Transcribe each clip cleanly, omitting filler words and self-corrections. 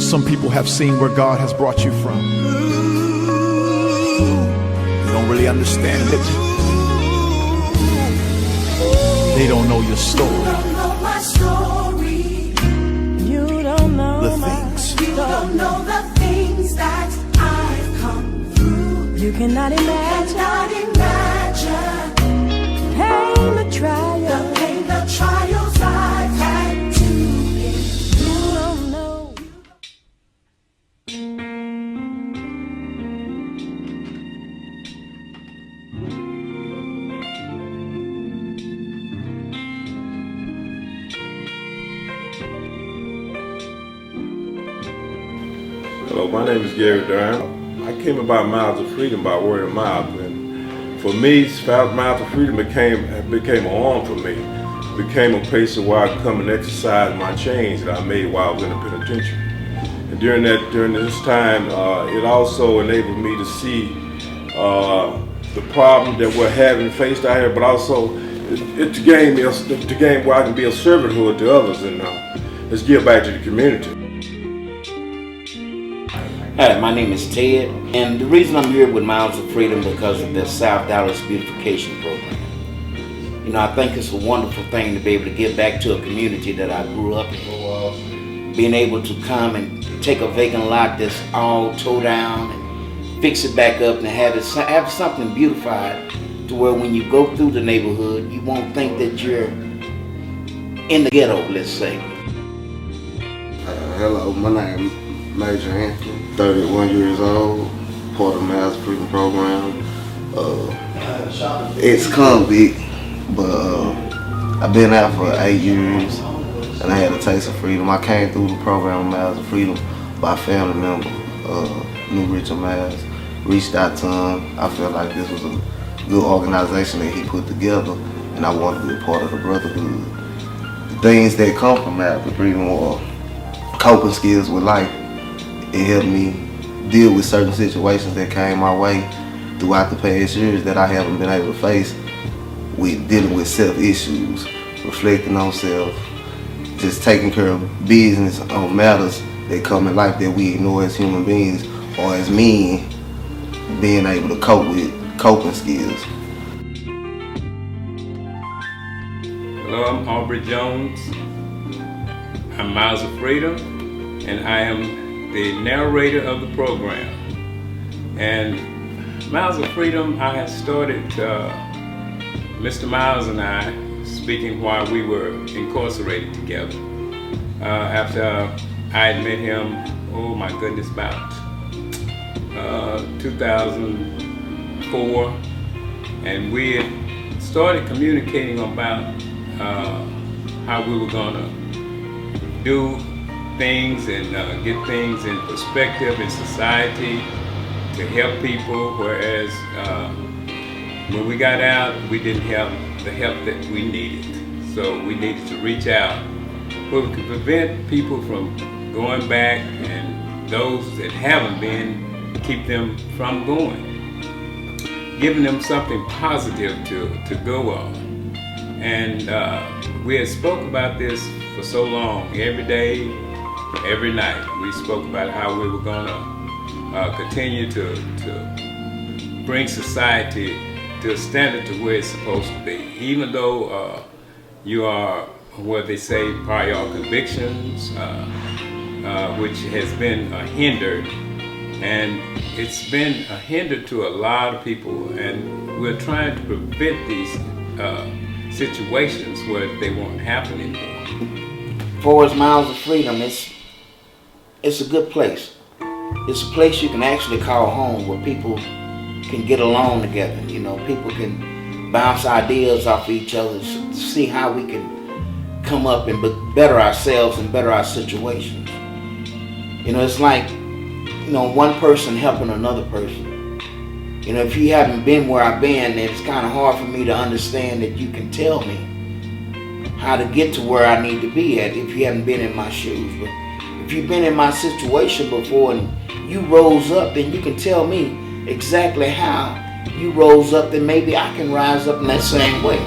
Some people have seen where God has brought you from. They don't really understand it. They don't know your story. You don't know my story. You don't know the things. You don't know the things that I've come through. You cannot imagine. Pain, the trials I've had to endure. You don't know. Hello, my name is Gary Durham. I came about Miles of Freedom by word of mouth, and for me, Miles of Freedom became a home for me. It became a place where I could come and exercise my change that I made while I was in the penitentiary. And during this time, it also enabled me to see the problem that we're having faced out here, but also it gave me where I can be a servanthood to others and let's give back to the community. Hi, my name is Ted, and the reason I'm here with Miles of Freedom because of the South Dallas beautification program. You know, I think it's a wonderful thing to be able to give back to a community that I grew up in. Being able to come and take a vacant lot that's all tore down and fix it back up and have something beautified to where when you go through the neighborhood, you won't think that you're in the ghetto, let's say. Hello, my name is Major Anthony, 31 years old, part of the Miles of Freedom program. Ex-convict, but I've been out for 8 years and I had a taste of freedom. I came through the program of Miles of Freedom by a family member, knew Richard Miles, reached out to him. I felt like this was a good organization that he put together and I wanted to be a part of the brotherhood. The things that come from Miles of Freedom are coping skills with life. It helped me deal with certain situations that came my way throughout the past years that I haven't been able to face, with dealing with self-issues, reflecting on self, just taking care of business on matters that come in life that we ignore as human beings or as men, being able to cope with coping skills. Hello, I'm Aubrey Jones. I'm Miles of Freedom, and I am the narrator of the program. And Miles of Freedom, I had started, Mr. Miles and I, speaking while we were incarcerated together. After I had met him, oh my goodness, about 2004, and we had started communicating about how we were gonna do things and get things in perspective in society to help people, whereas when we got out, we didn't have the help that we needed. So we needed to reach out where we could prevent people from going back, and those that haven't been, keep them from going. Giving them something positive to go on. And we had spoke about this for so long, every day, every night. We spoke about how we were gonna continue to bring society to a standard to where it's supposed to be. Even though you are what they say prior convictions, which has been a hinder, and it's been a hinder to a lot of people, and we're trying to prevent these situations where they won't happen anymore. For us, Miles of Freedom, it's a good place. It's a place you can actually call home, where people can get along together. You know, people can bounce ideas off of each other to see how we can come up and better ourselves and better our situations. You know, it's like, you know, one person helping another person. You know, if you haven't been where I've been, it's kind of hard for me to understand that you can tell me how to get to where I need to be at if you haven't been in my shoes. But if you've been in my situation before and you rose up, then you can tell me exactly how you rose up, then maybe I can rise up in that same way.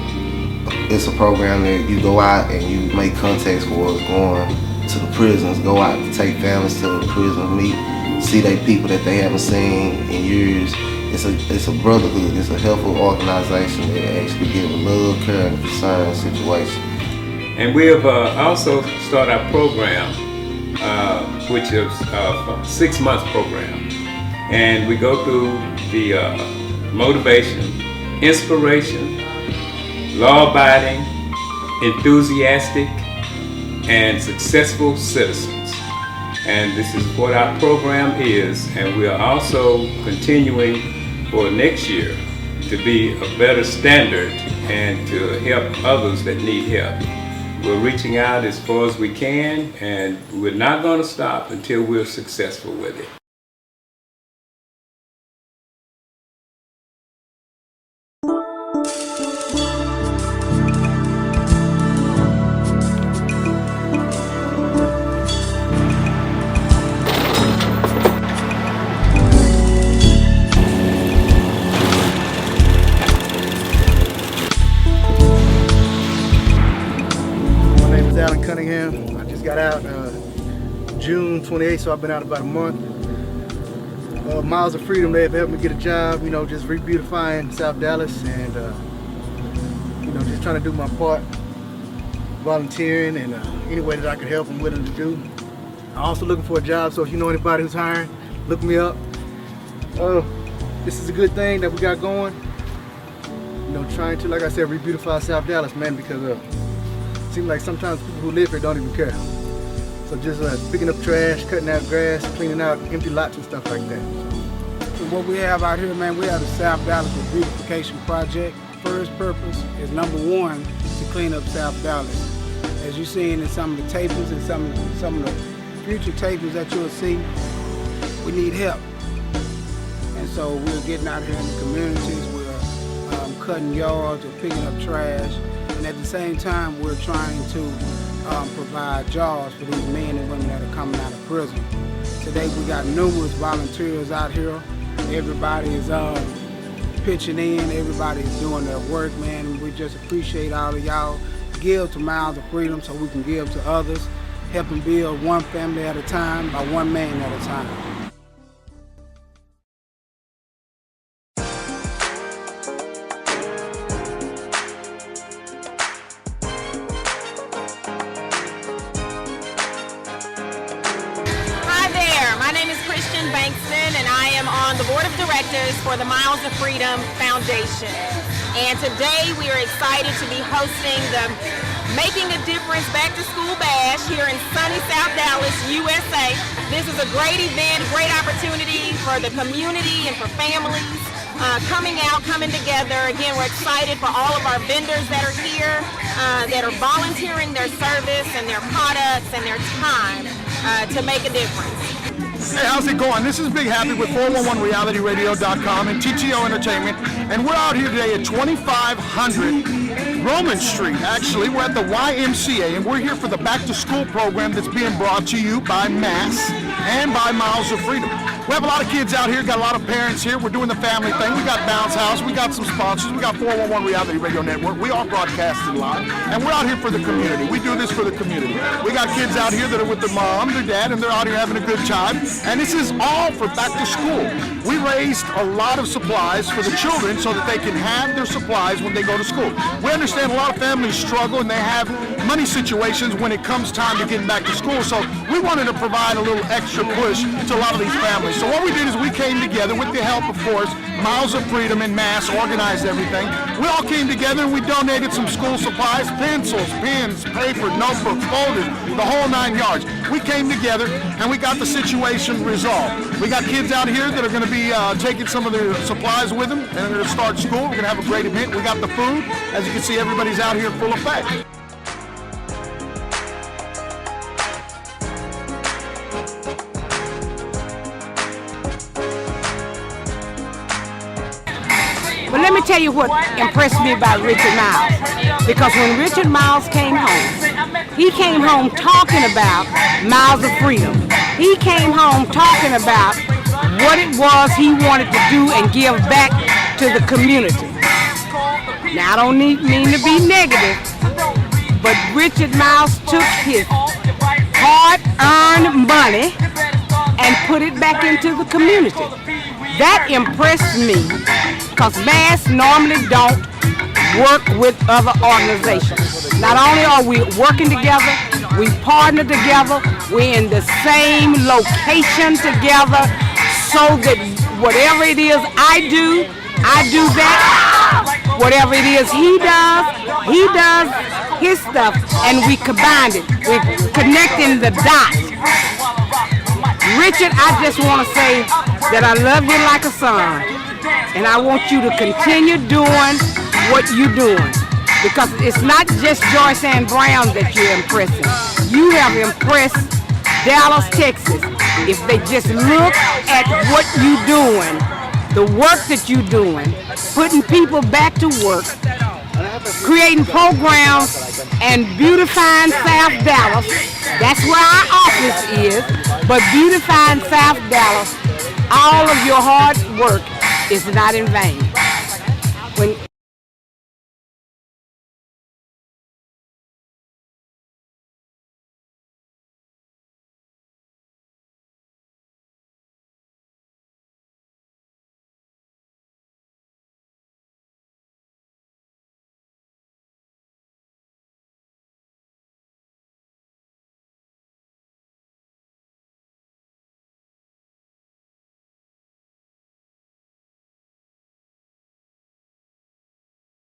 It's a program that you go out and you make contacts for what's going to the prisons, go out to take families to the prisons, see they people that they haven't seen in years. It's a brotherhood. It's a helpful organization that actually give a love, care, and concern situation. And we have also started our program, which is a 6-month program. And we go through the motivation, inspiration, law-abiding, enthusiastic, and successful citizens. And this is what our program is. And we are also continuing for next year to be a better standard and to help others that need help. We're reaching out as far as we can, and we're not going to stop until we're successful with it. I just got out June 28th, so I've been out about a month. Miles of Freedom, they've helped me get a job, just re-beautifying South Dallas and, just trying to do my part, volunteering and any way that I could help I'm willing to do. I'm also looking for a job, so if you know anybody who's hiring, look me up. This is a good thing that we got going. Trying to, like I said, re-beautify South Dallas, man, because it seems like sometimes people who live here don't even care. So just picking up trash, cutting out grass, cleaning out empty lots and stuff like that. So what we have out here, man, we have the South Dallas Beautification Project. First purpose is number one, to clean up South Dallas. As you've seen in some of the tapings and some of the future tapings that you'll see, we need help. And so we're getting out here in the communities, we're cutting yards or picking up trash. And at the same time, we're trying to provide jobs for these men and women that are coming out of prison. Today we got numerous volunteers out here. Everybody is pitching in, everybody is doing their work, man. And we just appreciate all of y'all. Give to Miles of Freedom so we can give to others, helping build one family at a time by one man at a time. And I am on the board of directors for the Miles of Freedom Foundation. And today we are excited to be hosting the Making a Difference Back to School Bash here in sunny South Dallas, USA. This is a great event, great opportunity for the community and for families coming out, coming together. Again, we're excited for all of our vendors that are here, that are volunteering their service and their products and their time to make a difference. Hey, how's it going? This is Big Happy with 411realityradio.com and TTO Entertainment, and we're out here today at 2500 Roman Street. Actually, we're at the YMCA, and we're here for the Back to School program that's being brought to you by Mass and by Miles of Freedom. We have a lot of kids out here, got a lot of parents here. We're doing the family thing. We got Bounce House, we got some sponsors, we got 411 Reality Radio Network. We are broadcasting live, and we're out here for the community. We do this for the community. We got kids out here that are with their mom, their dad, and they're out here having a good time. And this is all for back to school. We raised a lot of supplies for the children so that they can have their supplies when they go to school. We understand a lot of families struggle and they have money situations when it comes time to getting back to school. So we wanted to provide a little extra push to a lot of these families. So what we did is we came together with the help, of course, Miles of Freedom and Mass organized everything. We all came together and we donated some school supplies, pencils, pens, paper, notebooks, folders, the whole 9 yards. We came together and we got the situation resolved. We got kids out here that are going to be taking some of their supplies with them and they're going to start school. We're going to have a great event. We got the food. As you can see, everybody's out here full effect. But let me tell you what impressed me about Richard Miles. Because when Richard Miles came home, he came home talking about Miles of Freedom. He came home talking about what it was he wanted to do and give back to the community. Now, I don't mean to be negative, but Richard Miles took his hard hard-earned money and put it back into the community. That impressed me, because mass normally don't work with other organizations. Not only are we working together, we partner together, we're in the same location together, so that whatever it is I do that. Whatever it is he does his stuff, and we combined it. We're connecting the dots. Richard, I just want to say that I love you like a son, and I want you to continue doing what you're doing, because it's not just Joyce Ann Brown that you're impressing. You have impressed Dallas, Texas. If they just look at what you're doing, the work that you're doing, putting people back to work, creating programs and beautifying South Dallas. That's where our office is, but beautifying South Dallas, all of your hard work is not in vain.